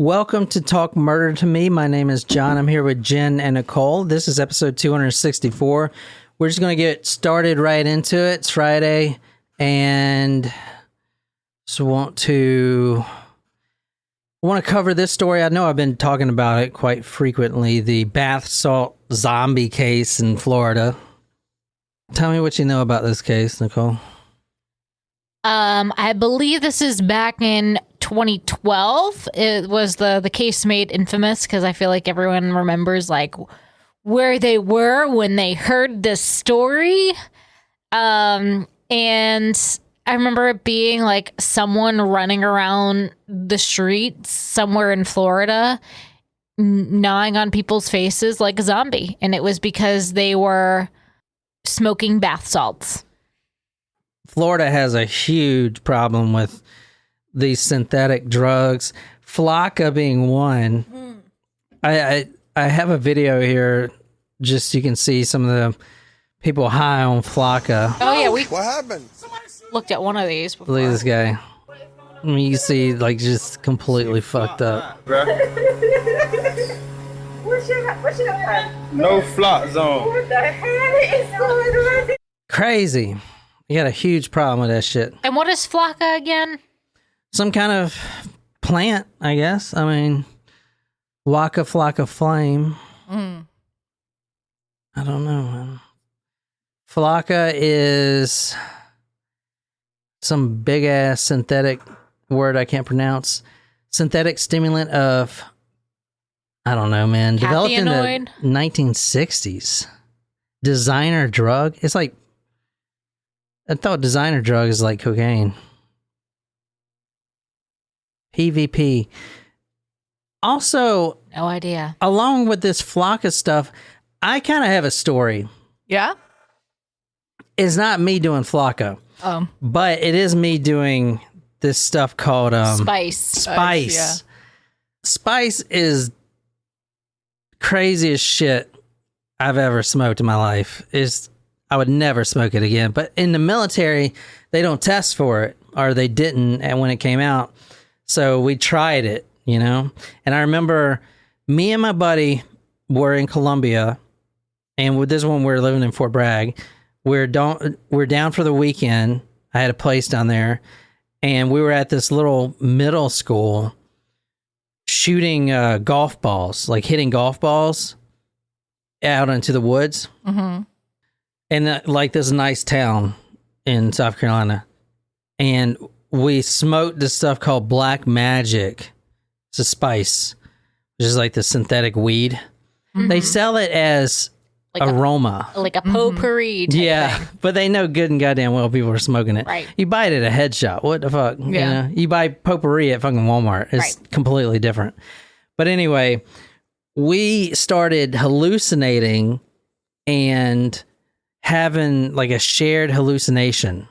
Welcome to Talk Murder to Me. My name is John. I'm here with Jen and Nicole. This is episode 264. We're just going to get started right into it. It's Friday, and just want to cover this story. I know I've been talking about it quite frequently, the bath salt zombie case in Florida. Tell me what you know about this case, Nicole. I believe this is back in 2012. It was the case made infamous because I feel like everyone remembers like where they were when they heard this story. And I remember it being like someone running around the streets somewhere in Florida, gnawing on people's faces like a zombie. And it was because they were smoking bath salts. Florida has a huge problem with these synthetic drugs, Flocka being one. I have a video here, just so you can see some of the people high on Flocka. Oh yeah, What happened? looked at one of these before. Look at this guy. I mean, you see, like, just completely fucked up. What's your name? No flop zone. What the hell is going on? Crazy. You got a huge problem with that shit. And what is Flocka again? Some kind of plant, I guess. I mean, Waka Flocka Flame. I don't know, man. Flocka is some big ass synthetic word I can't pronounce. Synthetic stimulant of, I don't know, man. Developed in the 1960s. Designer drug. It's like, I thought designer drug is like cocaine. PvP. Also, No idea. along with this Flocka stuff, I kind of have a story. Yeah? It's not me doing Flocka, but it is me doing this stuff called Spice. Spice. yeah. Spice is crazy as shit I've ever smoked in my life. I would never smoke it again. But in the military, they don't test for it, or they didn't, and when it came out. So we tried it, you know? And I remember me and my buddy were in Columbia, and with this one, we're living in Fort Bragg. We're down for the weekend. I had a place down there, and we were at this little middle school shooting golf balls, like hitting golf balls out into the woods. Mm-hmm. And like this nice town in South Carolina. And we smoked this stuff called Black Magic. It's a spice, which is like the synthetic weed. Mm-hmm. They sell it as Like aroma. Like a potpourri type Yeah, thing. but they know good and goddamn well people are smoking it. Right. You buy it at a head shop. What the fuck? Yeah. You know? You buy potpourri at fucking Walmart. It's completely different. But anyway, we started hallucinating and having like a shared hallucination.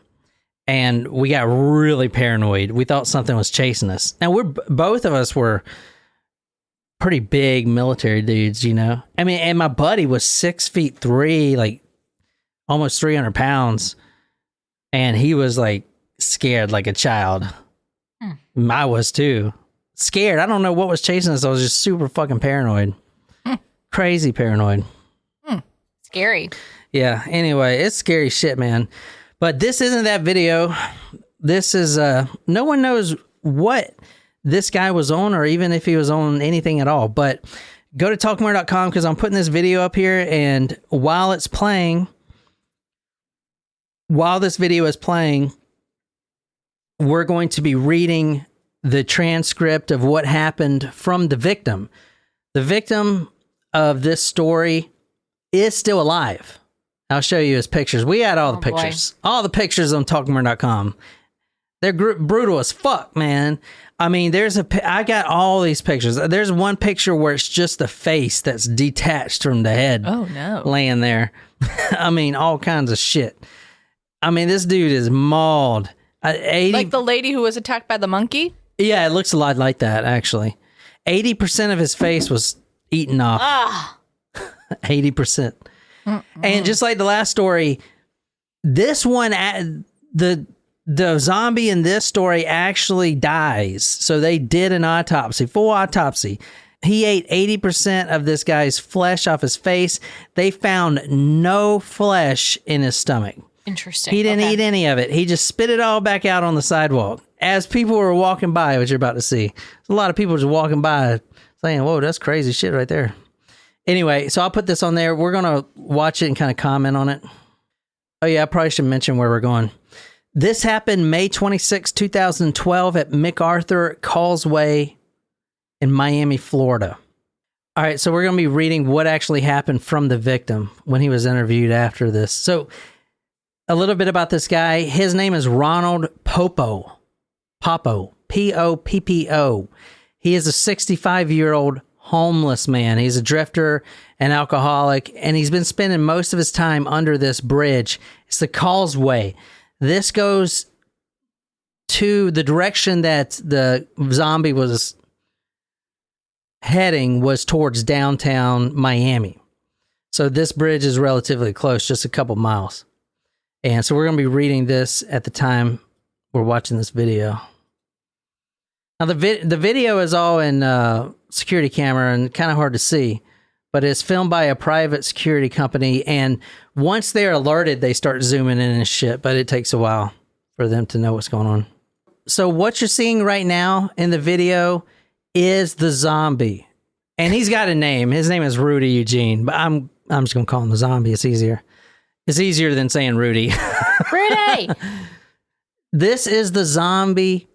And we got really paranoid. We thought something was chasing us. Now, both of us were pretty big military dudes, you know? I mean, and my buddy was 6'3", like almost 300 pounds. And he was like scared like a child. I was too. Scared. I don't know what was chasing us. I was just super fucking paranoid. Crazy paranoid. Scary. Yeah, anyway, it's scary shit, man. But this isn't that video. This is, no one knows what this guy was on, or even if he was on anything at all. But go to talkmore.com because I'm putting this video up here, and while this video is playing, we're going to be reading the transcript of what happened from the victim. The victim of this story is still alive. I'll show you his pictures. We had all the pictures. All the pictures on talkmore.com. They're brutal as fuck, man. I mean, I got all these pictures. There's one picture where it's just the face that's detached from the head. Oh, no. Laying there. I mean, all kinds of shit. I mean, this dude is mauled. 80, Like the lady who was attacked by the monkey? yeah, it looks a lot like that, actually. 80% of his face was eaten off. 80%. And just like the last story, this one, the the zombie in this story actually dies. So they did an autopsy, full autopsy. He ate 80% of this guy's flesh off his face. They found no flesh in his stomach. Interesting. He didn't eat any of it. He just spit it all back out on the sidewalk. As people were walking by, which you're about to see. A lot of people just walking by saying, whoa, that's crazy shit right there. Anyway, so I'll put this on there. We're going to watch it and kind of comment on it. Oh, yeah, I probably should mention where we're going. This happened May 26, 2012 at MacArthur Causeway in Miami, Florida. All right, so we're going to be reading what actually happened from the victim when he was interviewed after this. So a little bit about this guy. His name is Ronald Poppo, P-O-P-P-O. He is a 65-year-old homeless man. He's a drifter, an alcoholic, and he's been spending most of his time under this bridge. It's the Causeway. This goes to the direction that the zombie was heading was towards downtown Miami. So this bridge is relatively close, just a couple miles. And so we're going to be reading this at the time we're watching this video. Now, the video is all in security camera and kind of hard to see, but it's filmed by a private security company. And once they're alerted, they start zooming in and shit, but it takes a while for them to know what's going on. So what you're seeing right now in the video is the zombie. And he's got a name. His name is Rudy Eugune, but I'm just going to call him the zombie. It's easier. It's easier than saying Rudy. Rudy! This is the zombie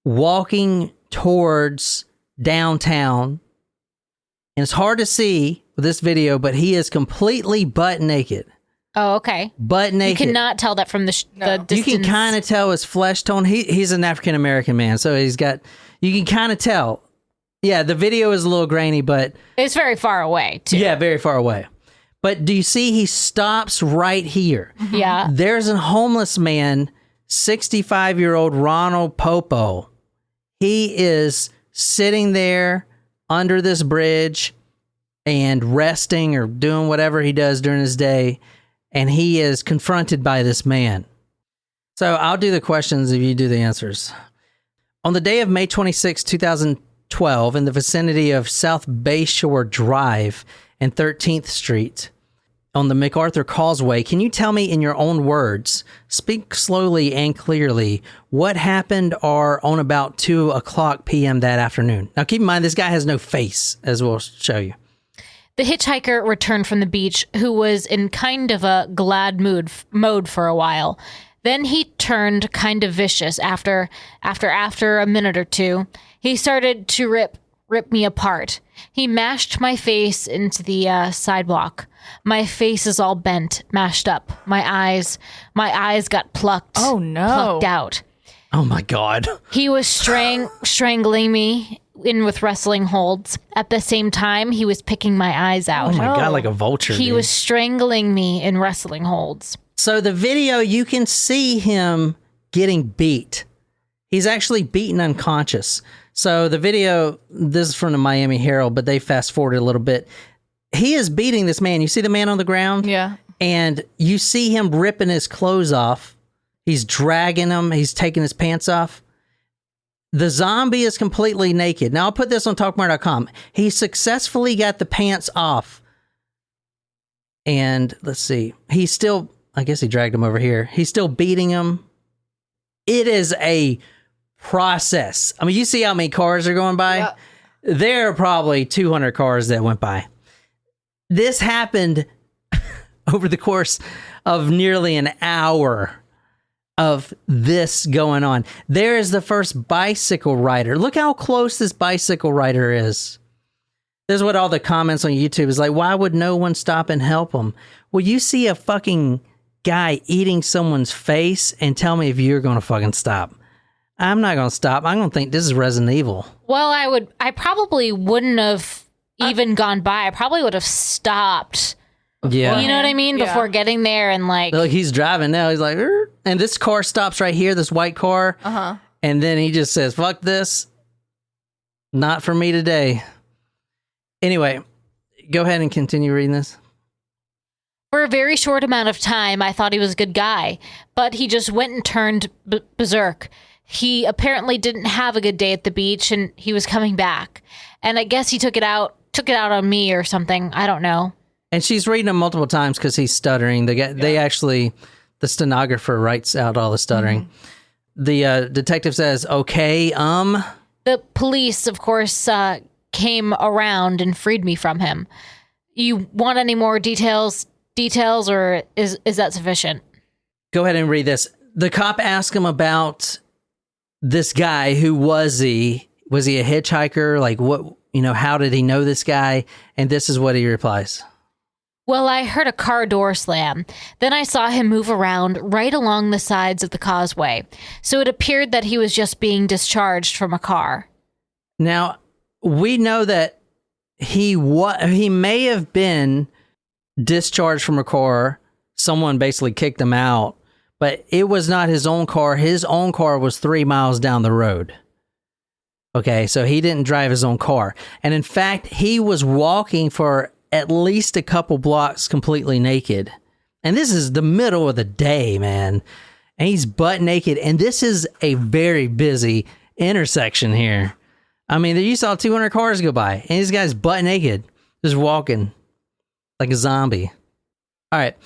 walking towards downtown. And it's hard to see with this video, but he is completely butt naked. Oh, okay. Butt naked. You cannot tell that from the distance. You can kind of tell his flesh tone. He's an African-American man, so you can kind of tell. Yeah, the video is a little grainy, but... It's very far away, too. Yeah, very far away. But do you see he stops right here? Yeah. There's a homeless man, 65-year-old Ronald Poppo. He is sitting there under this bridge and resting or doing whatever he does during his day, and he is confronted by this man. So I'll do the questions if you do the answers. On the day of May 26, 2012, in the vicinity of South Bayshore Drive and 13th Street, on the MacArthur Causeway, can you tell me in your own words, speak slowly and clearly, what happened on about 2:00 p.m. that afternoon? Now keep in mind, this guy has no face, as we'll show you. The hitchhiker returned from the beach, who was in kind of a glad mode for a while. Then he turned kind of vicious after a minute or two. He started to rip me apart. He mashed my face into the sidewalk. My face is all bent, mashed up. My eyes got plucked. Oh, no. Plucked out. Oh my God. He was strangling me in with wrestling holds. At the same time, he was picking my eyes out. Oh my God, like a vulture. He was strangling me in wrestling holds. So the video, you can see him getting beat. He's actually beaten unconscious. So the video, this is from the Miami Herald, but they fast forwarded a little bit. He is beating this man. You see the man on the ground? Yeah. And you see him ripping his clothes off. He's dragging him. He's taking his pants off. The zombie is completely naked. Now, I'll put this on talkmore.com. He successfully got the pants off. And let's see. He's still, I guess he dragged him over here. He's still beating him. It is a process. I mean, you see how many cars are going by? Yeah. There are probably 200 cars that went by. This happened over the course of nearly an hour of this going on. There is the first bicycle rider. Look how close this bicycle rider is. This is what all the comments on YouTube is like. Why would no one stop and help him? Well, you see a fucking guy eating someone's face and tell me if you're going to fucking stop. I'm not going to stop. I'm going to think this is Resident Evil. Well, I probably wouldn't have even gone by. I probably would have stopped. Yeah. You know what I mean? Yeah. Before getting there and like... Look, he's driving now. He's like, "Er." And this car stops right here, this white car. Uh-huh. And then he just says, fuck this. Not for me today. Anyway, go ahead and continue reading this. For a very short amount of time, I thought he was a good guy, but he just went and turned berserk. He apparently didn't have a good day at the beach, and he was coming back. And I guess he took it out on me or something. I don't know. And she's reading them multiple times because he's stuttering. They actually, the stenographer writes out all the stuttering. The detective says, "Okay, The police, of course, came around and freed me from him. You want any more details, or is that sufficient?" Go ahead and read this. The cop asked him about this guy. Who was he? Was he a hitchhiker? Like, what, how did he know this guy? And this is what he replies. "Well, I heard a car door slam. Then I saw him move around right along the sides of the causeway. So it appeared that he was just being discharged from a car." Now, we know that he may have been discharged from a car. Someone basically kicked him out, but it was not his own car. His own car was 3 miles down the road. Okay, so he didn't drive his own car. And in fact, he was walking for at least a couple blocks completely naked. And this is the middle of the day, man. And he's butt naked. And this is a very busy intersection here. I mean, you saw 200 cars go by, and this guy's butt naked, just walking like a zombie. All right.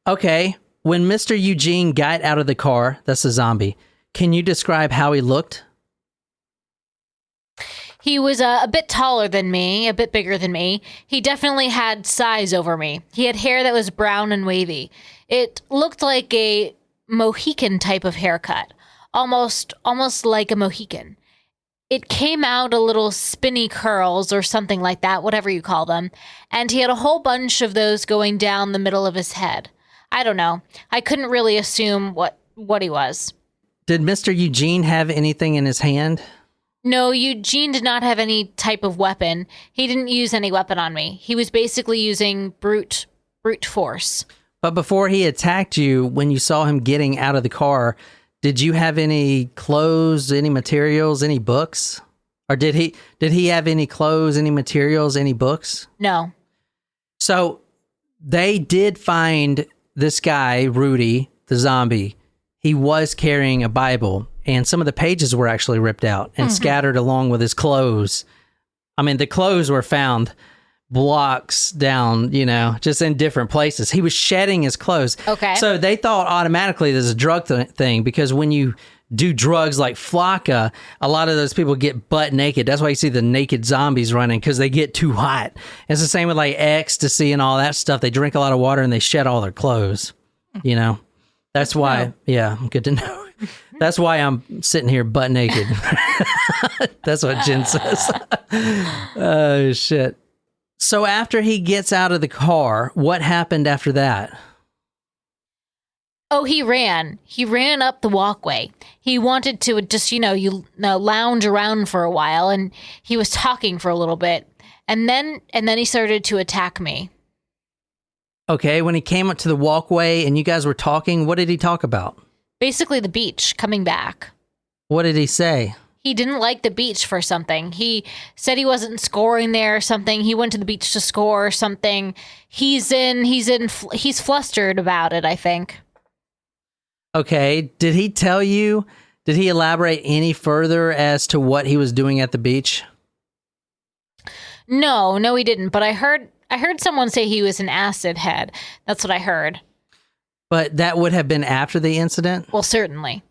Okay. When Mr. Eugene got out of the car, that's a zombie, can you describe how he looked? He was a bit taller than me, a bit bigger than me. He definitely had size over me. He had hair that was brown and wavy. It looked like a Mohican type of haircut, almost like a Mohican. It came out a little spinny curls or something like that, whatever you call them, and he had a whole bunch of those going down the middle of his head. I don't know. I couldn't really assume what he was. Did Mr. Eugene have anything in his hand? No, Eugene did not have any type of weapon. He didn't use any weapon on me. He was basically using brute force. But before he attacked you, when you saw him getting out of the car, did you have any clothes, any materials, any books? Or did he have any clothes, any materials, any books? No. So they did find this guy, Rudy, the zombie. He was carrying a Bible, and some of the pages were actually ripped out and scattered along with his clothes. I mean, the clothes were found blocks down, just in different places. He was shedding his clothes. Okay. So they thought automatically there's a drug thing, because when you do drugs like Flocka, a lot of those people get butt naked. That's why you see the naked zombies running, because they get too hot. It's the same with like ecstasy and all that stuff. They drink a lot of water and they shed all their clothes, That's why, good to know. That's why I'm sitting here butt naked. That's what Jen says. Oh, shit. So after he gets out of the car, what happened after that? Oh, he ran. He ran up the walkway. He wanted to just, lounge around for a while, and he was talking for a little bit. And then he started to attack me. Okay, when he came up to the walkway and you guys were talking, what did he talk about? Basically the beach, coming back. What did he say? He didn't like the beach for something. He said he wasn't scoring there or something. He went to the beach to score or something. He's flustered about it, I think. Okay, did he elaborate any further as to what he was doing at the beach? No, he didn't. But I heard someone say he was an acid head. That's what I heard. But that would have been after the incident? Well, certainly.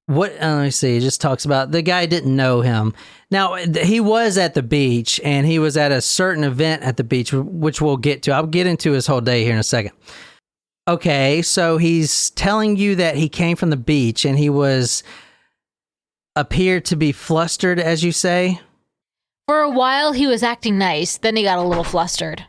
Let me see. It just talks about the guy didn't know him. Now, he was at the beach, and he was at a certain event at the beach, which we'll get to. I'll get into his whole day here in a second. Okay, so he's telling you that he came from the beach, and he appeared to be flustered, as you say? For a while, he was acting nice. Then he got a little flustered.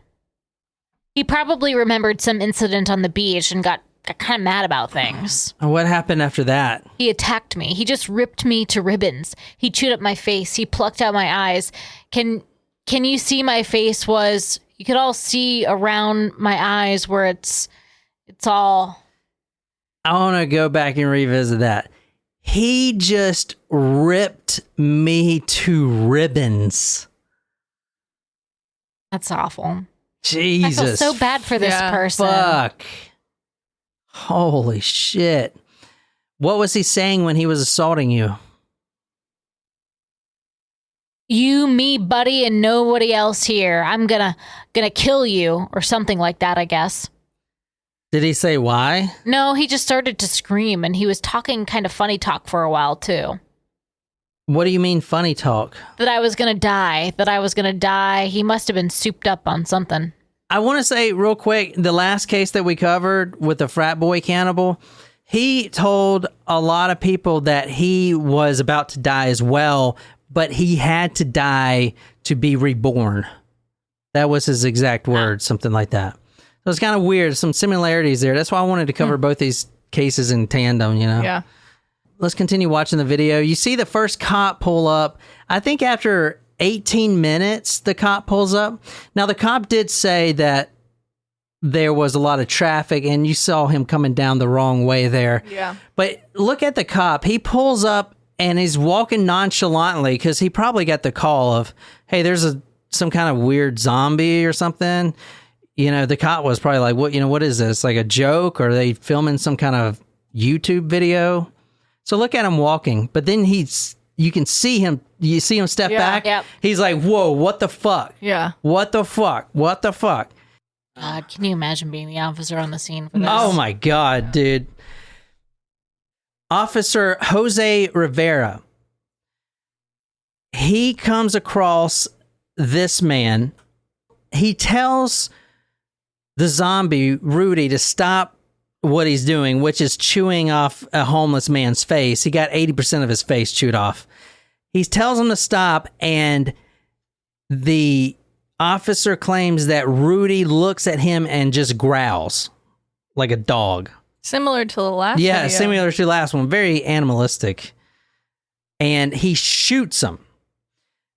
He probably remembered some incident on the beach and got kind of mad about things. What happened after that? He attacked me. He just ripped me to ribbons. He chewed up my face. He plucked out my eyes. Can you see my face was... You could all see around my eyes where it's all... I want to go back and revisit that. He just ripped me to ribbons. That's awful. Jesus. I feel so bad for this person. Fuck. Holy shit. What was he saying when he was assaulting you? You, me, buddy, and nobody else here. I'm gonna kill you, or something like that, I guess. Did he say why? No, he just started to scream, and he was talking kind of funny talk for a while, too. What do you mean funny talk? That I was gonna die. He must have been souped up on something. I want to say real quick, the last case that we covered with the frat boy cannibal, he told a lot of people that he was about to die as well, but he had to die to be reborn. That was his exact words, something like that. So it's kind of weird. Some similarities there. That's why I wanted to cover both these cases in tandem, you know? Yeah. Let's continue watching the video. You see the first cop pull up. I think after 18 minutes, the cop pulls up. Now, the cop did say that there was a lot of traffic and you saw him coming down the wrong way there. Yeah. But look at the cop. He pulls up and he's walking nonchalantly because he probably got the call of, hey, there's some kind of weird zombie or something. You know, the cop was probably like, what is this? Like a joke? Or are they filming some kind of YouTube video? So look at him walking, but then you can see him, step back. Yep. He's like, whoa, what the fuck? Yeah. What the fuck? What the fuck? God, can you imagine being the officer on the scene for this? Oh my God, dude. Officer Jose Rivera. He comes across this man. He tells the zombie, Rudy, to stop what he's doing, which is chewing off a homeless man's face. He got 80% of his face chewed off. He tells him to stop, and the officer claims that Rudy looks at him and just growls like a dog. Similar to the last Yeah, video. similar to the last one. Very animalistic. And he shoots him.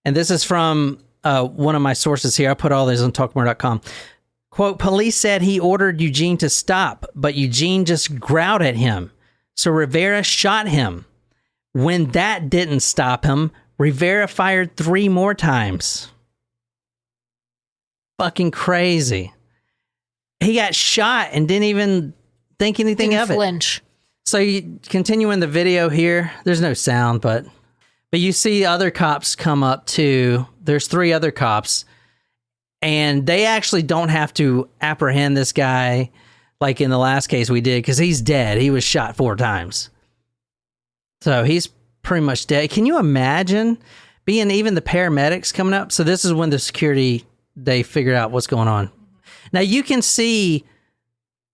And this is from one of my sources here. I put all these on talkmore.com. Quote, police said he ordered Eugene to stop, but Eugene just growled at him. So Rivera shot him. When that didn't stop him, Rivera fired 3 more times. Fucking crazy. He got shot and didn't even think anything of it. Flinch. So you continue in the video here. There's no sound, but you see other cops come up too. There's 3 other cops. And they actually don't have to apprehend this guy like in the last case we did because he's dead. He was shot 4 times. So he's pretty much dead. Can you imagine being even the paramedics coming up? So this is when the security, they figured out what's going on. Now you can see,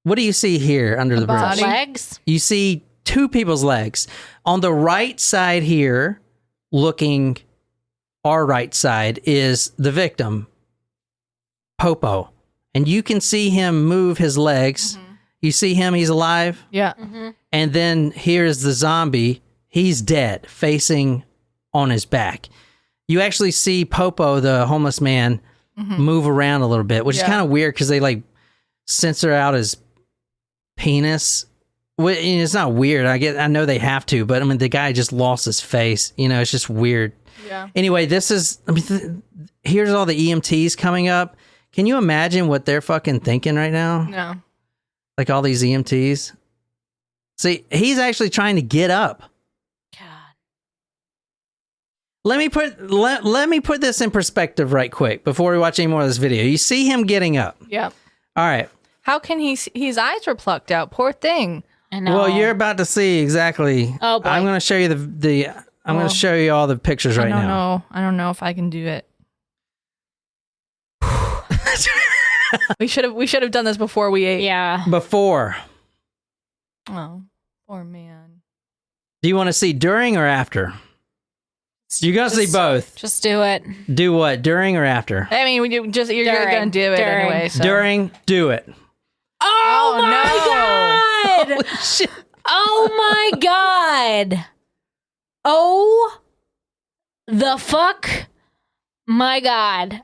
what do you see here under the bridge? Legs? You see 2 people's legs. On the right side here, looking our right side, is the victim, Popo. And you can see him move his legs. Mm-hmm. You see him, he's alive. Yeah. Mm-hmm. And then here's the zombie. He's dead, facing on his back. You actually see Popo, the homeless man, move around a little bit, which is kind of weird because they like censor out his penis. Well, it's not weird. I know they have to, but I mean, the guy just lost his face. You know, it's just weird. Yeah. Anyway, this is, here's all the EMTs coming up. Can you imagine what they're fucking thinking right now? No. Like all these EMTs. See, he's actually trying to get up. God. Let me put this in perspective right quick before we watch any more of this video. You see him getting up. Yeah. All right. How can his eyes were plucked out? Poor thing. I know. Well, you're about to see exactly. Oh, boy. I'm going to show you I'm going to show you all the pictures right now. I don't know if I can do it. we should have done this before we ate. Yeah. Before. Oh, poor man. Do you want to see during or after? You're going to see both. Just do it. Do what? During or after? I mean, you're going to do it anyway. So. During, do it. Oh, my God. Holy shit. Oh my God. Oh the fuck my God.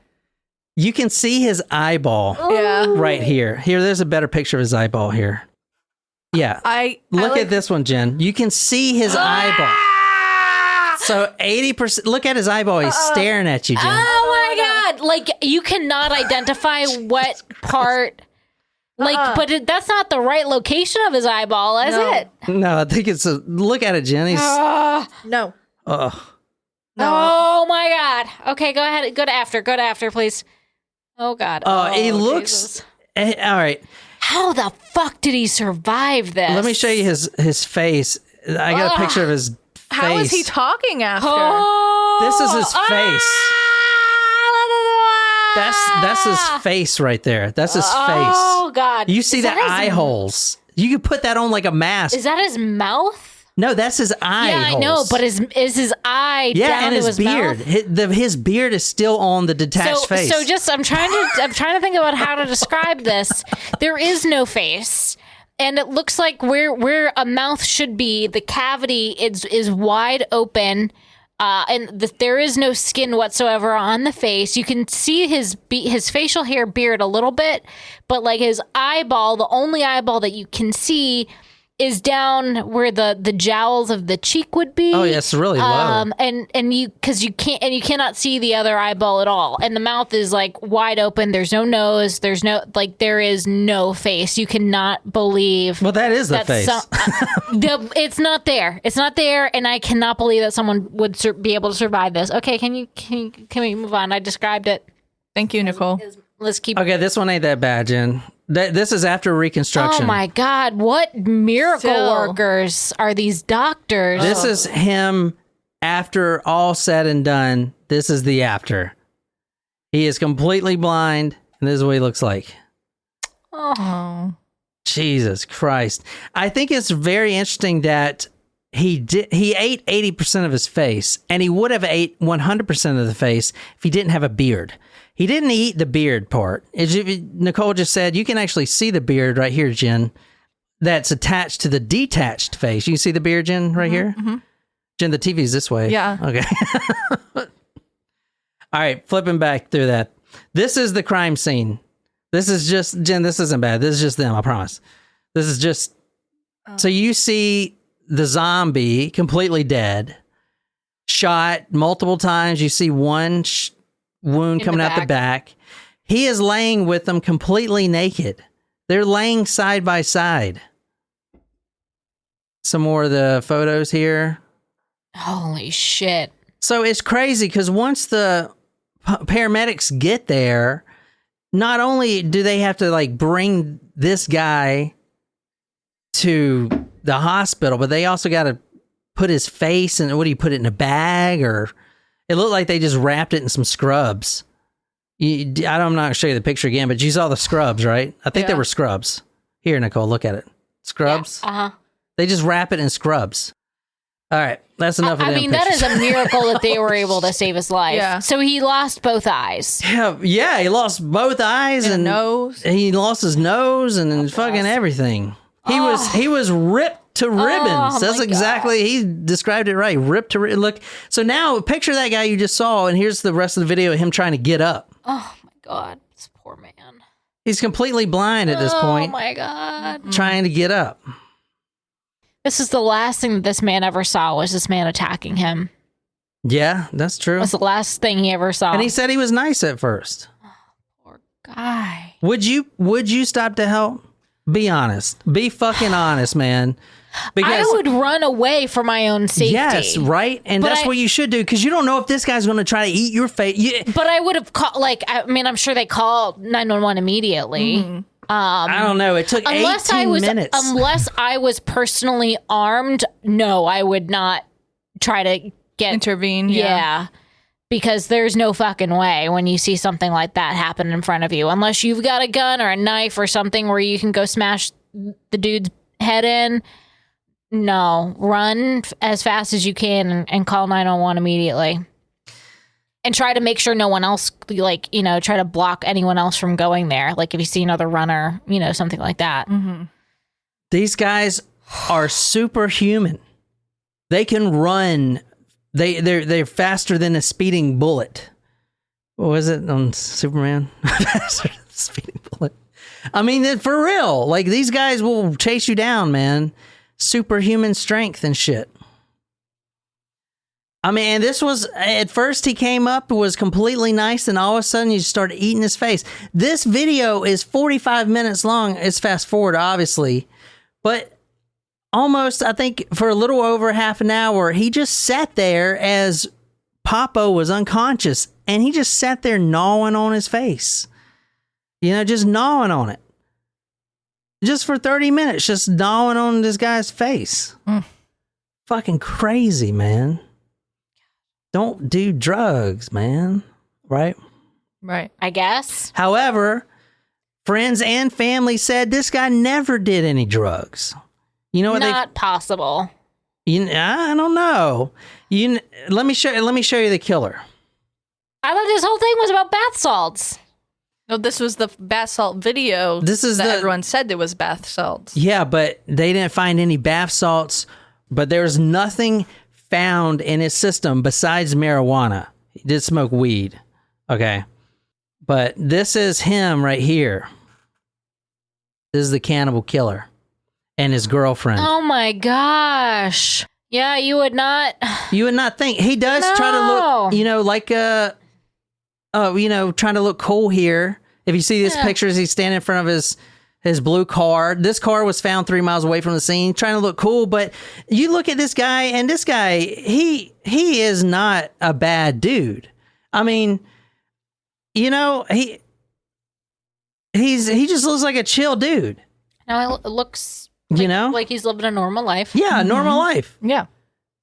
You can see his eyeball Yeah. right here. Here, there's a better picture of his eyeball here. Yeah. Look at this one, Jen. You can see his eyeball. So 80%, look at his eyeball. He's staring at you, Jen. Oh my God, like you cannot identify what part. Like, but that's not the right location of his eyeball, is it? No, I think it's a look at it, Jen. He's No. ugh. Oh my God. Okay, go ahead. Go to after, please. Oh God. He looks. Jesus. All right. How the fuck did he survive this? Let me show you his face. I got a picture of his face. How is he talking after? This is his face. That's his face right there. That's his face. Oh God. You see the eye holes. You could put that on like a mask. Is that his mouth? No, that's his eye Yeah, holes. I know, but is his eye down and to his his beard. mouth? His beard is still on the detached face. So just I'm trying to think about how to describe this. There is no face. And it looks like where a mouth should be, the cavity is wide open, and there is no skin whatsoever on the face. You can see his facial hair, beard a little bit, but like his eyeball, the only eyeball that you can see is down where the jowls of the cheek would be. Oh, yeah, it's really low. And you cannot see the other eyeball at all. And the mouth is like wide open. There's no nose. There is no face. You cannot believe. Well, that is the face. It's not there. It's not there. And I cannot believe that someone would be able to survive this. Okay, can we move on? I described it. Thank you, Nicole. Let's keep. Okay, this one ain't that bad, Jen. This is after reconstruction. Oh my God! What miracle workers are these doctors? This is him after all said and done. This is the after. He is completely blind, and this is what he looks like. Oh, Jesus Christ! I think it's very interesting that he ate 80% of his face, and he would have ate 100% of the face if he didn't have a beard. He didn't eat the beard part. As Nicole just said, you can actually see the beard right here, Jen, that's attached to the detached face. You can see the beard, Jen, right here? Mm-hmm. Jen, the TV's this way. Yeah. Okay. All right, flipping back through that. This is the crime scene. This is just, Jen, this isn't bad. This is just them, I promise. This is just, so you see the zombie completely dead, shot multiple times. You see one wound coming out the back. He is laying with them completely naked. They're laying side by side. Some more of the photos here. Holy shit. So it's crazy because once the paramedics get there, not only do they have to like bring this guy to the hospital, but they also got to put his face in, what do you put it in a bag, or it looked like they just wrapped it in some scrubs. I'm not going to show you the picture again, but you saw the scrubs, right? I think they were scrubs. Here, Nicole, look at it. Scrubs. Yeah. Uh-huh. They just wrap it in scrubs. All right, that's enough of them pictures. That is a miracle that they were able to save his life. Yeah. So he lost both eyes. Yeah, he lost both eyes and nose. He lost his nose and fucking everything. He was ripped to ribbons. That's exactly, he described it right. Ripped to ribbons. Look, so now picture that guy you just saw, and here's the rest of the video of him trying to get up. Oh my God, this poor man. He's completely blind at this point. Oh my God. Trying to get up. This is the last thing that this man ever saw, was this man attacking him. Yeah, that's true. That's the last thing he ever saw. And he said he was nice at first. Oh, poor guy. Would you stop to help? Be honest. Be fucking honest, man. Because I would run away for my own safety. Yes, right? And that's what you should do, because you don't know if this guy's going to try to eat your face. But I would have called, I'm sure they called 911 immediately. Mm-hmm. I don't know. It took 18 minutes. Unless I was personally armed, no, I would not try to intervene. Yeah. Because there's no fucking way when you see something like that happen in front of you. Unless you've got a gun or a knife or something where you can go smash the dude's head in. No, run as fast as you can and call 911 immediately. And try to make sure no one else, try to block anyone else from going there. Like if you see another runner, something like that. Mm-hmm. These guys are superhuman. They can run. They're faster than a speeding bullet. What was it on Superman? Faster than a speeding bullet. I mean, for real. Like, these guys will chase you down, man. Superhuman strength and shit. I mean, and this was, at first he came up, was completely nice, and all of a sudden you started eating his face. This video is 45 minutes long. It's fast forward, obviously, but almost, I think, for a little over half an hour, he just sat there as Papo was unconscious, and he just sat there gnawing on his face. You know, just gnawing on it. Just for 30 minutes, just gnawing on this guy's face. Fucking crazy, man. Don't do drugs, man. Right? Right. I guess. However, friends and family said this guy never did any drugs. You know what? Not possible. I don't know. Let me show you the killer. I thought this whole thing was about bath salts. No, this was the bath salt video. This is everyone said there was bath salts. Yeah, but they didn't find any bath salts. But there's nothing found in his system besides marijuana. He did smoke weed. Okay. But this is him right here. This is the cannibal killer and his girlfriend. Oh my gosh. Yeah, you would not think. He does try to look, like trying to look cool here. If you see these pictures, he's standing in front of his blue car. This car was found 3 miles away from the scene, trying to look cool. But you look at this guy, and this guy, he is not a bad dude. I mean, he just looks like a chill dude. No, it looks like he's living a normal life. Yeah, a normal life. Yeah.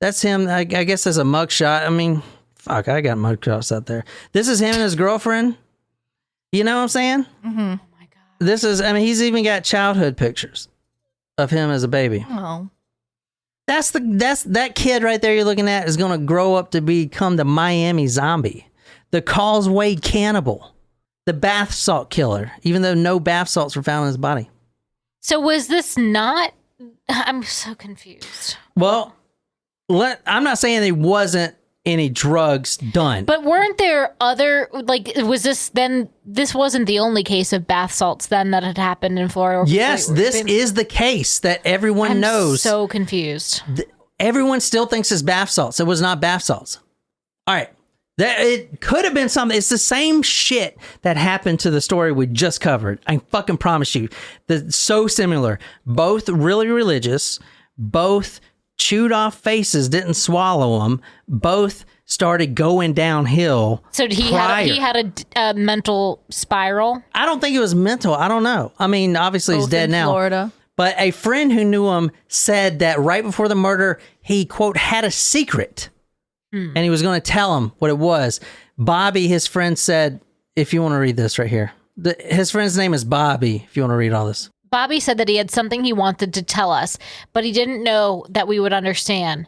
That's him. I guess that's a mugshot. I mean, fuck, I got mugshots out there. This is him and his girlfriend. You know what I'm saying? Mm-hmm. Oh my God. He's even got childhood pictures of him as a baby. Oh. That kid right there you're looking at is going to grow up to become the Miami zombie, the Causeway Cannibal, the bath salt killer, even though no bath salts were found in his body. So was this not... I'm so confused. Well, I'm not saying there wasn't any drugs done. But weren't there other, was this then, this wasn't the only case of bath salts then that had happened in Florida? Yes, this is the case that everyone knows. I'm so confused. Everyone still thinks it's bath salts. It was not bath salts. All right. It could have been something. It's the same shit that happened to the story we just covered. I fucking promise you. So similar. Both really religious. Both chewed off faces, didn't swallow them. Both started going downhill. So he had a mental spiral? I don't think it was mental. I don't know. I mean, obviously he's dead now. Florida. But a friend who knew him said that right before the murder, he, quote, had a secret. And he was going to tell him what it was. Bobby, his friend, said, if you want to read this right here. His friend's name is Bobby, if you want to read all this. Bobby said that he had something he wanted to tell us, but he didn't know that we would understand.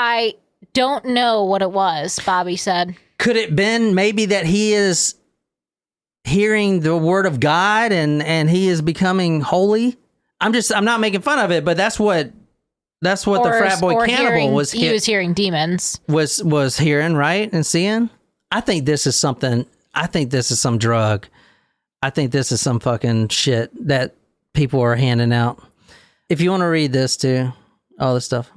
I don't know what it was, Bobby said. Could it been maybe that he is hearing the word of God and he is becoming holy? I'm not making fun of it, but that's what the frat boy cannibal was. He was hearing demons. Was hearing, right, and seeing. I think this is something. I think this is some drug. I think this is some fucking shit that people are handing out. If you want to read this too, all this stuff.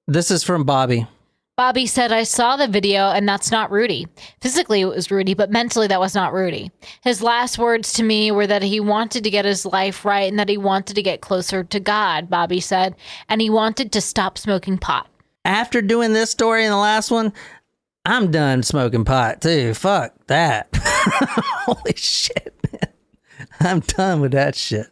This is from Bobby. Bobby said, I saw the video and that's not Rudy. Physically it was Rudy, but mentally that was not Rudy. His last words to me were that he wanted to get his life right and that he wanted to get closer to God, Bobby said, and he wanted to stop smoking pot. After doing this story and the last one, I'm done smoking pot too. Fuck that. Holy shit, man. I'm done with that shit.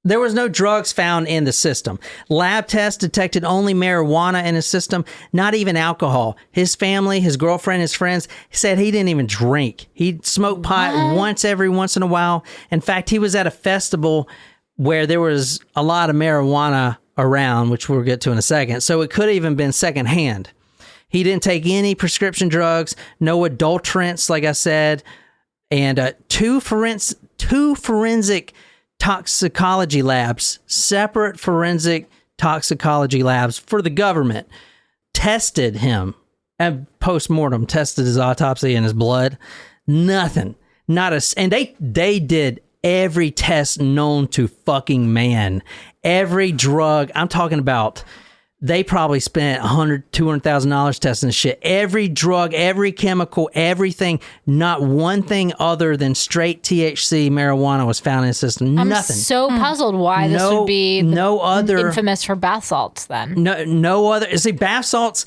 There was no drugs found in the system. Lab tests detected only marijuana in his system, not even alcohol. His family, his girlfriend, his friends said he didn't even drink. He'd smoke pot once in a while. In fact, he was at a festival where there was a lot of marijuana around, which we'll get to in a second. So it could have even been secondhand. He didn't take any prescription drugs, no adulterants, like I said, and two forensic toxicology labs, separate forensic toxicology labs for the government, tested him and post-mortem tested his autopsy and his blood. Nothing. And they did every test known to fucking man. Every drug. I'm talking about they probably spent $200,000 testing this shit. Every drug, every chemical, everything. Not one thing other than straight THC marijuana was found in the system. I'm Nothing. so puzzled why this would be infamous for bath salts then. No other. See, bath salts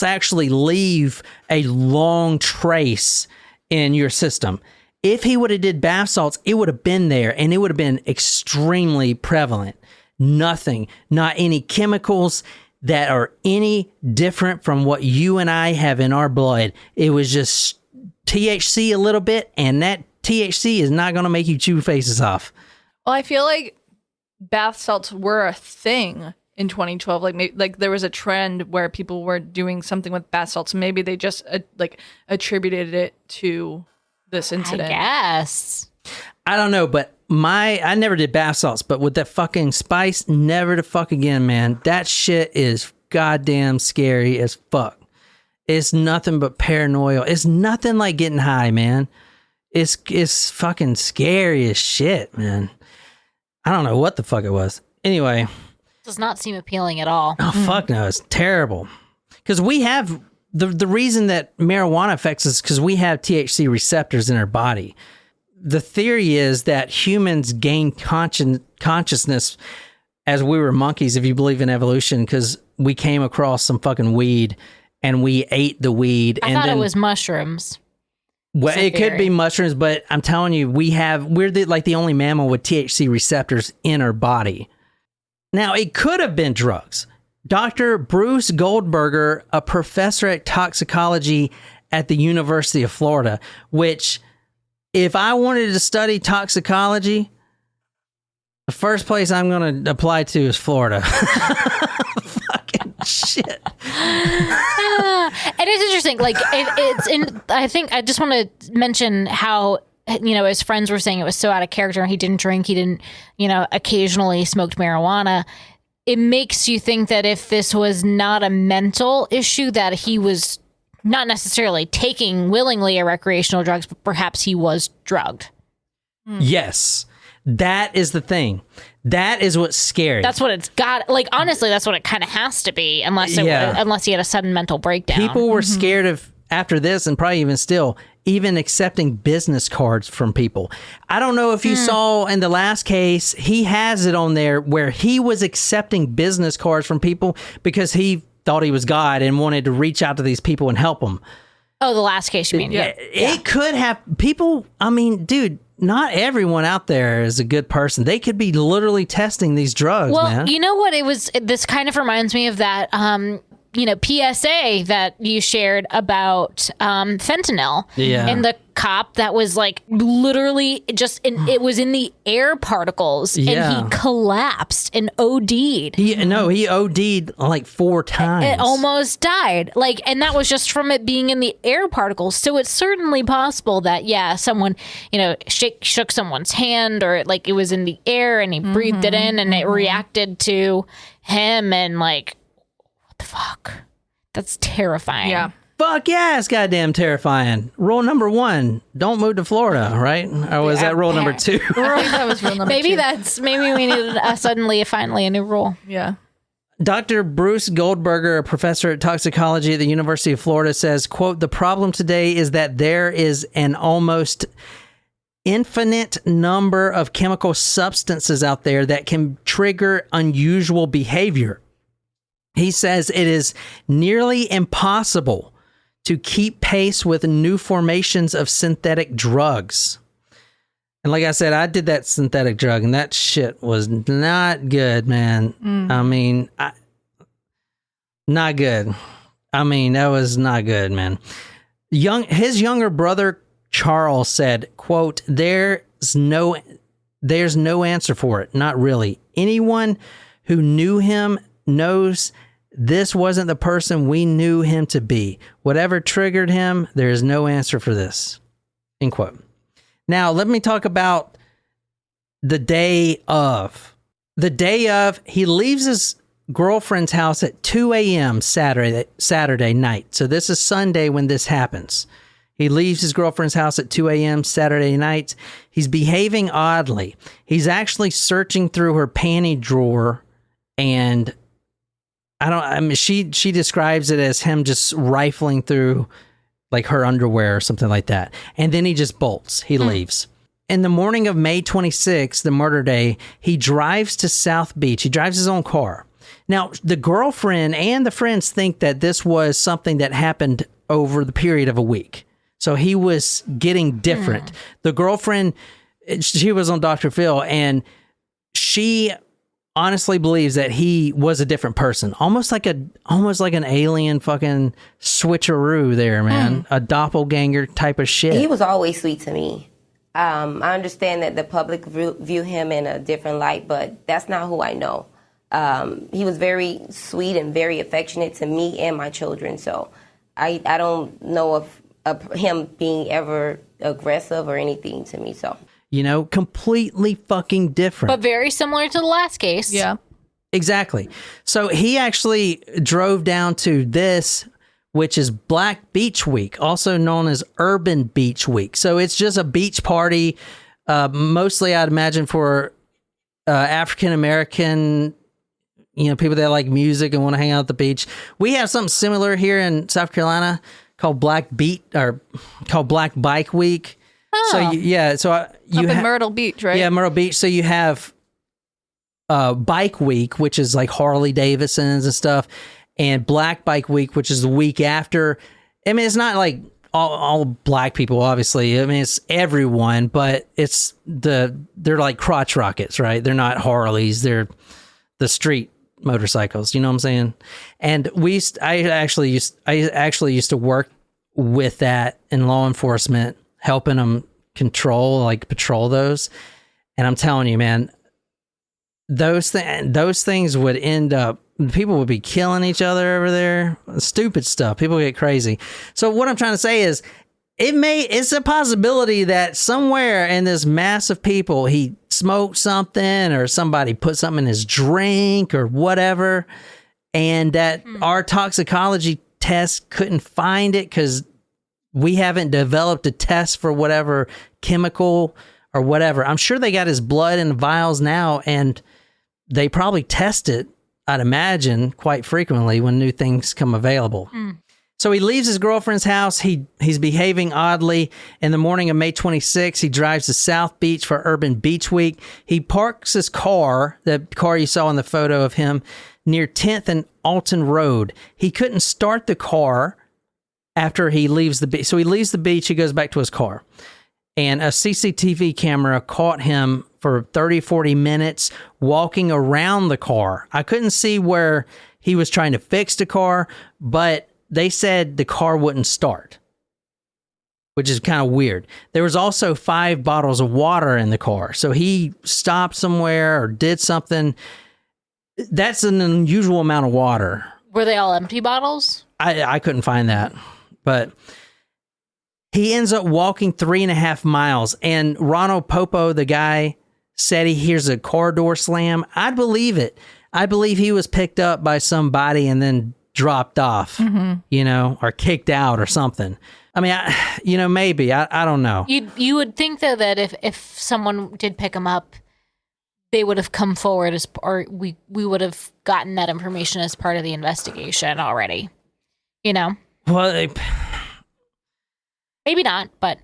actually leave a long trace in your system. If he would have did bath salts, it would have been there and it would have been extremely prevalent. Nothing, not any chemicals that are any different from what you and I have in our blood. It was just THC a little bit, and that THC is not going to make you chew faces off. Well, I feel like bath salts were a thing in 2012. Like there was a trend where people were doing something with bath salts. Maybe they just attributed it to this incident. I guess. I don't know, but I never did bath salts, but with that fucking spice, never to fuck again, man. That shit is goddamn scary as fuck. It's nothing but paranoia. It's nothing like getting high, man. It's fucking scary as shit, man. I don't know what the fuck it was. Anyway. Does not seem appealing at all. Oh, fuck no. It's terrible. Because we have, the reason that marijuana affects us is because we have THC receptors in our body. The theory is that humans gain consciousness as we were monkeys, if you believe in evolution, because we came across some fucking weed and we ate the weed. I thought it was mushrooms. Well, it could be mushrooms, but I'm telling you, we're the only mammal with THC receptors in our body. Now, it could have been drugs. Dr. Bruce Goldberger, a professor at toxicology at the University of Florida, which, if I wanted to study toxicology, the first place I'm going to apply to is Florida. Fucking shit. It is interesting. Like it's in. I think I just want to mention how, his friends were saying it was so out of character. He didn't drink. He didn't, occasionally smoked marijuana. It makes you think that if this was not a mental issue, that he was not necessarily taking willingly a recreational drugs, but perhaps he was drugged. Yes. That is the thing. That is what's scary. That's what it's got. Like, honestly, that's what it kind of has to be, unless he had a sudden mental breakdown. People were scared of, after this, and probably even still, even accepting business cards from people. I don't know if you saw in the last case, he has it on there where he was accepting business cards from people because he thought he was God and wanted to reach out to these people and help them. Oh, the last case, you mean? Yeah. It could have people. I mean, dude, not everyone out there is a good person. They could be literally testing these drugs, man. Well, you know what? This kind of reminds me of that, PSA that you shared about fentanyl. Yeah. And the cop that was like literally it was in the air particles, and he collapsed and OD'd. He OD'd like 4 times. It almost died. Like, and that was just from it being in the air particles. So it's certainly possible that, someone, shook someone's hand, or like it was in the air and he breathed it in and it reacted to him, and like, what the fuck? That's terrifying. Yeah. Fuck yeah, it's goddamn terrifying. Rule number 1, don't move to Florida, right? Or was that rule number 2? I think that was rule number 2. Maybe we needed finally a new rule. Yeah. Dr. Bruce Goldberger, a professor at toxicology at the University of Florida, says, quote, "The problem today is that there is an almost infinite number of chemical substances out there that can trigger unusual behavior. He says it is nearly impossible to keep pace with new formations of synthetic drugs." And like I said, I did that synthetic drug, and that shit was not good, man. I mean, not good. I mean, that was not good, man. His younger brother, Charles, said, quote, there's no answer for it. Not really. Anyone who knew him knows this wasn't the person we knew him to be. Whatever triggered him, there is no answer for this. End quote. Now, let me talk about the day of. The day of, he leaves his girlfriend's house at 2 a.m. Saturday night. So this is Sunday when this happens. He leaves his girlfriend's house at 2 a.m. Saturday night. He's behaving oddly. He's actually searching through her panty drawer and I mean, she describes it as him just rifling through like her underwear or something like that. And then he just bolts. He leaves. In the morning of May 26th, the murder day, he drives to South Beach. He drives his own car. Now, the girlfriend and the friends think that this was something that happened over the period of a week. So he was getting different. The girlfriend, she was on Dr. Phil, and she honestly believes that he was a different person. Almost like an alien fucking switcheroo there, man. A doppelganger type of shit. He was always sweet to me. I understand that the public view him in a different light, but that's not who I know. He was very sweet and very affectionate to me and my children. So I don't know of him being ever aggressive or anything to me. So, you know, completely fucking different. But very similar to the last case. Yeah. Exactly. So he actually drove down to this, which is Black Beach Week, also known as Urban Beach Week. So it's just a beach party, mostly I'd imagine for African-American, you know, people that like music and want to hang out at the beach. We have something similar here in South Carolina called Black Bike Week. Oh. So you Up in Myrtle Beach, right? Yeah, Myrtle Beach. So you have Bike Week, which is like Harley Davidsons and stuff, and Black Bike Week, which is the week after. I mean, it's not like all black people, obviously. I mean, it's everyone, but they're like crotch rockets, right? They're not Harleys. They're the street motorcycles. You know what I'm saying? And I actually used to work with that in law enforcement, helping them patrol those. And I'm telling you, man, those things would end up, people would be killing each other over there. Stupid stuff. People get crazy. So what I'm trying to say is it's a possibility that somewhere in this mass of people, he smoked something or somebody put something in his drink or whatever. And that our toxicology test couldn't find it because we haven't developed a test for whatever chemical or whatever. I'm sure they got his blood in vials now, and they probably test it, I'd imagine, quite frequently when new things come available. So he leaves his girlfriend's house. He's behaving oddly. In the morning of May 26, he drives to South Beach for Urban Beach Week. He parks his car, the car you saw in the photo of him, near 10th and Alton Road. He couldn't start the car after he leaves the beach. So he leaves the beach, he goes back to his car. And a CCTV camera caught him for 30, 40 minutes walking around the car. I couldn't see where he was trying to fix the car, but they said the car wouldn't start, which is kind of weird. There was also 5 bottles of water in the car. So he stopped somewhere or did something. That's an unusual amount of water. Were they all empty bottles? I couldn't find that. But he ends up walking 3.5 miles. And Ronald Popo, the guy, said he hears a car door slam. I'd believe it. I believe he was picked up by somebody and then dropped off, you know, or kicked out or something. I mean, maybe. I don't know. You would think, though, that if someone did pick him up, they would have come forward or we would have gotten that information as part of the investigation already. You know? Well, maybe not, but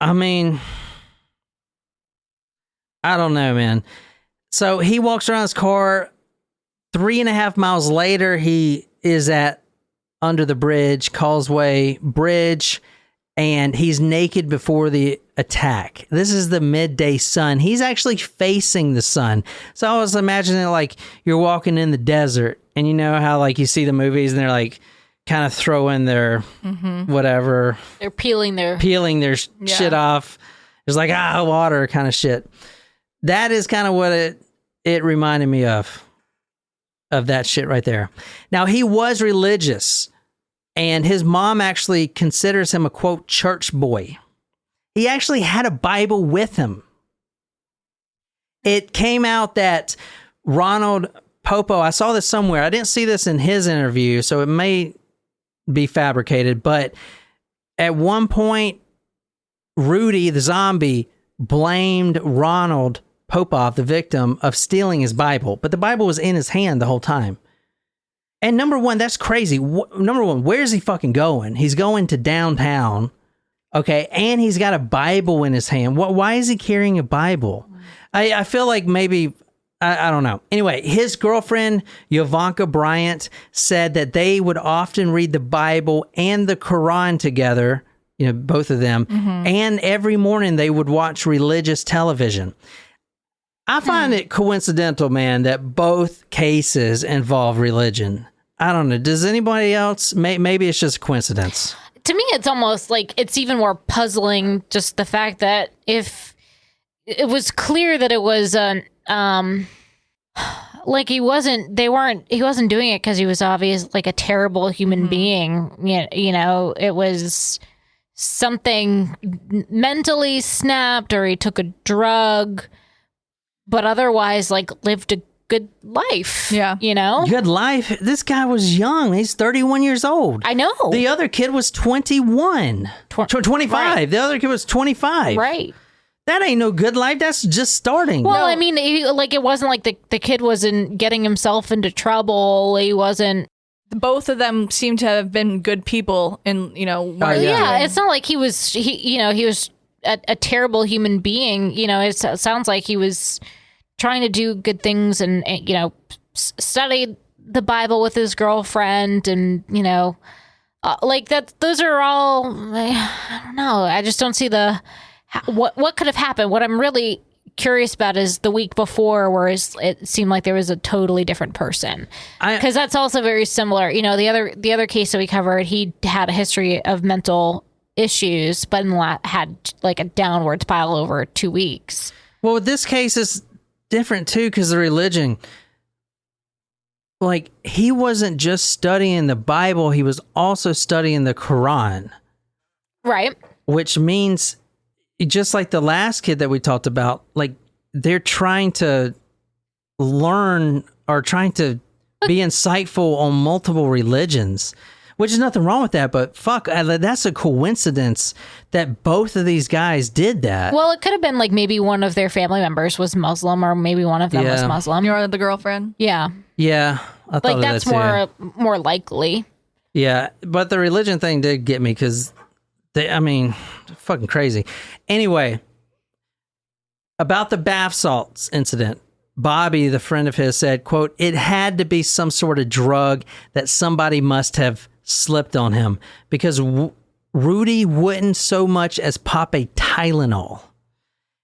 I mean, I don't know, man. So he walks around his car. 3.5 miles later, he is at under the bridge, Causeway Bridge, and he's naked before the attack. This is the midday sun. He's actually facing the sun. So I was imagining like you're walking in the desert, and you know how like you see the movies and they're like kind of throwing their whatever. They're peeling their shit off. It's like, water kind of shit. That is kind of what it reminded me of that shit right there. Now, he was religious, and his mom actually considers him a, quote, church boy. He actually had a Bible with him. It came out that Ronald Popo, I saw this somewhere. I didn't see this in his interview, so it may be fabricated, but at one point, Rudy, the zombie, blamed Ronald Popov, the victim, of stealing his Bible. But the Bible was in his hand the whole time. And number one, that's crazy. Number one, where's he fucking going? He's going to downtown. Okay. And he's got a Bible in his hand. Why is he carrying a Bible? I feel like maybe, I don't know. Anyway, his girlfriend, Yovanka Bryant, said that they would often read the Bible and the Quran together, both of them. And every morning they would watch religious television. I find it coincidental, man, that both cases involve religion. I don't know. Does anybody else? Maybe it's just a coincidence. To me, it's almost like it's even more puzzling, just the fact that if it was clear that it was like he wasn't doing it because he was obvious like a terrible human being. It was something mentally snapped, or he took a drug, but otherwise like lived a good life. Yeah. Good life. This guy was young. He's 31 years old. I know. The other kid was 21. 25. Right. The other kid was 25. Right. That ain't no good life. That's just starting. Well, I mean, it wasn't like the kid wasn't getting himself into trouble. He wasn't. Both of them seem to have been good people, and yeah, it's not like he was a terrible human being. It sounds like he was trying to do good things and study the Bible with his girlfriend, and like that. Those are all. I don't know. I just don't see what could have happened. What I'm really curious about is the week before, where it seemed like there was a totally different person, because that's also very similar. The other case that we covered, he had a history of mental issues, but had like a downward spiral over 2 weeks. Well, this case is different too, because the religion, like, he wasn't just studying the Bible, he was also studying the Quran, right? Which means, just like the last kid that we talked about, like, they're trying to learn or trying to be insightful on multiple religions, which is nothing wrong with that. But fuck, that's a coincidence that both of these guys did that. Well, it could have been like maybe one of their family members was Muslim, or maybe one of them was Muslim. You're the girlfriend? Yeah. Yeah. I thought that's more likely. Yeah. But the religion thing did get me, because fucking crazy. Anyway, about the bath salts incident, Bobby, the friend of his, said, quote, "It had to be some sort of drug that somebody must have slipped on him, because Rudy wouldn't so much as pop a Tylenol."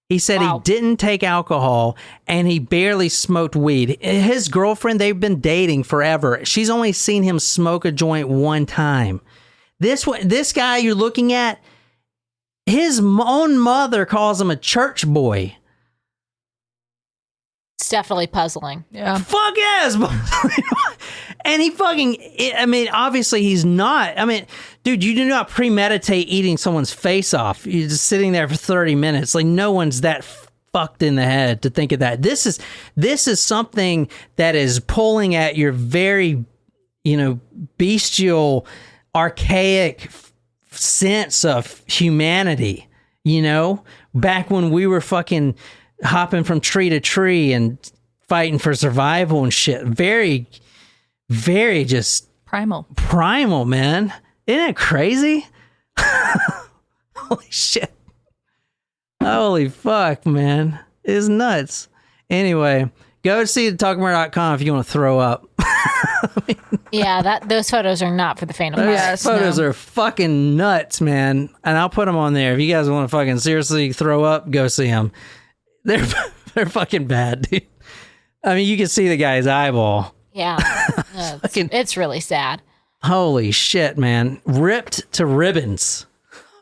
He said he didn't take alcohol, and he barely smoked weed. His girlfriend, they've been dating forever. She's only seen him smoke a joint one time. This guy you're looking at, his own mother calls him a church boy. It's definitely puzzling. Yeah. Fuck yes. And he obviously he's not. Dude, you do not premeditate eating someone's face off. You're just sitting there for 30 minutes. Like, no one's that fucked in the head to think of that. This is something that is pulling at your very, bestial, archaic sense of humanity, back when we were fucking hopping from tree to tree and fighting for survival and shit. Very, very just primal, man. Isn't it crazy? Holy shit. Holy fuck, man. It's nuts. Anyway, go see talkmurder.com if you want to throw up. Yeah, those photos are not for the faint of heart. Those photos are fucking nuts, man. And I'll put them on there. If you guys want to fucking seriously throw up, go see them. They're fucking bad, dude. You can see the guy's eyeball. Yeah. It's really sad. Holy shit, man. Ripped to ribbons.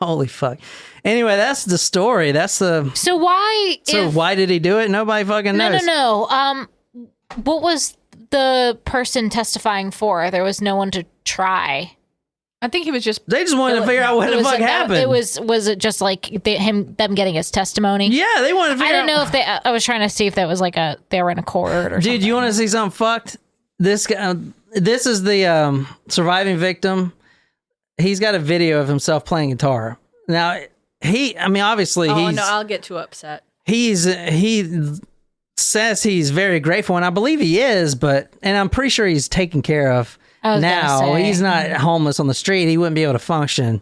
Holy fuck. Anyway, that's the story. So why did he do it? Nobody fucking knows. No. What was the person testifying for? There was no one to try. I think he was just. They just wanted to figure out what the fuck happened. Was it just like them getting his testimony? Yeah, they wanted to figure out. I didn't know if they. I was trying to see if that was like they were in a court or something. Dude, you want to see something fucked? This guy. This is the surviving victim. He's got a video of himself playing guitar. Now obviously he's. No, I'll get too upset. He says he's very grateful, and I believe he is, and I'm pretty sure he's taken care of. I was gonna Now say. he's not homeless on the street. He wouldn't be able to function.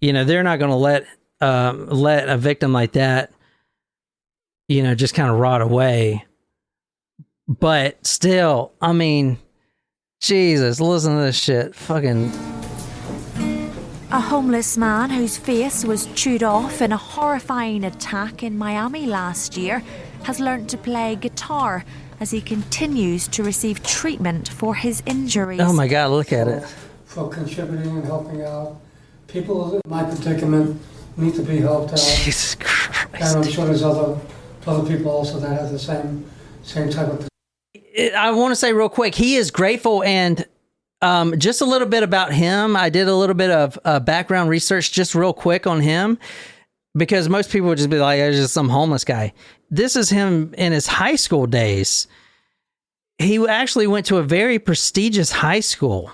You know, they're not going to let a victim like that, you know, just kind of rot away. But still, I mean, Jesus, listen to this shit. Fucking. A homeless man whose face was chewed off in a horrifying attack in Miami last year has learnt to play guitar as he continues to receive treatment for his injuries. Oh my God, look at it. For contributing and helping out. People in my predicament need to be helped out. Jesus Christ. And I'm sure there's other people also that have the same type of. I want to say real quick, he is grateful, and just a little bit about him. I did a little bit of background research just real quick on him, because most people would just be like, "It's just some homeless guy." This is him in his high school days. He actually went to a very prestigious high school.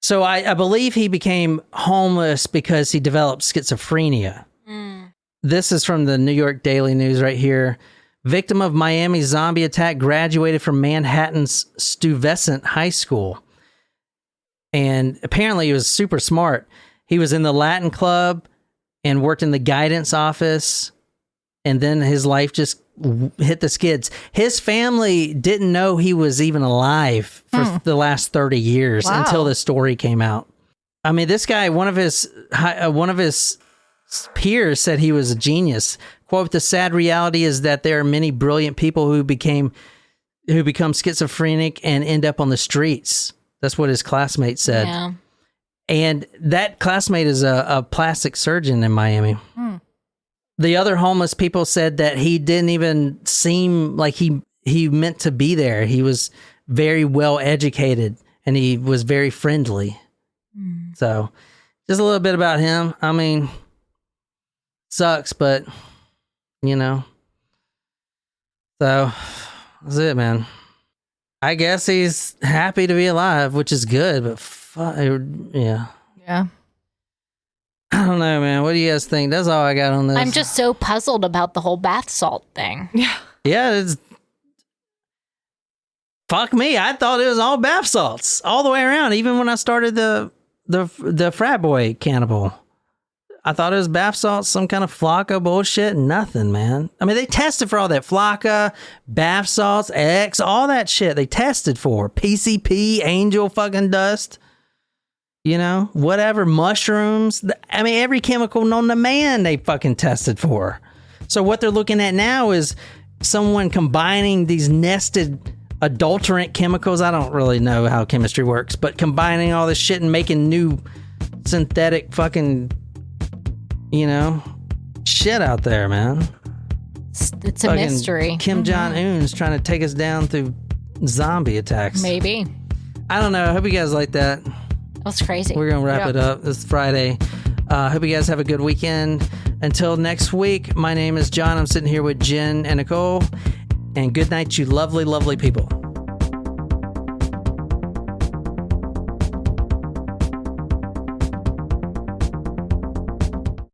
So I believe he became homeless because he developed schizophrenia. This is from the New York Daily News right here. Victim of Miami zombie attack graduated from Manhattan's Stuyvesant High School. And apparently he was super smart. He was in the Latin club and worked in the guidance office. And then his life just hit the skids. His family didn't know he was even alive for the last 30 years until this story came out. I mean, this guy, one of his peers said he was a genius. Quote, "The sad reality is that there are many brilliant people who become schizophrenic and end up on the streets." That's what his classmate said. Yeah. And that classmate is a plastic surgeon in Miami. The other homeless people said that he didn't even seem like he meant to be there. He was very well educated and he was very friendly. So just a little bit about him. I mean, sucks, but you know. So that's it, man. I guess he's happy to be alive, which is good, but yeah. Yeah. I don't know, man. What do you guys think? That's all I got on this. I'm just so puzzled about the whole bath salt thing. Yeah. Yeah, it's... Fuck me. I thought it was all bath salts all the way around. Even when I started the frat boy cannibal, I thought it was bath salts, some kind of Flocka bullshit. Nothing, man. I mean, they tested for all that Flocka, bath salts, X, all that shit. They tested for PCP, angel fucking dust. You know, whatever, mushrooms. I mean, every chemical known to man they fucking tested for. So what they're looking at now is someone combining these nested adulterant chemicals. I don't really know how chemistry works, but combining all this shit and making new synthetic fucking, you know, shit out there, man. It's a Fucking mystery. Kim Jong-un's trying to take us down through zombie attacks. Maybe. I don't know. I hope you guys like that. That's crazy. We're going to wrap it up. It's Friday. Hope you guys have a good weekend. Until next week, my name is John. I'm sitting here with Jen and Nicole. And good night, you lovely, lovely people.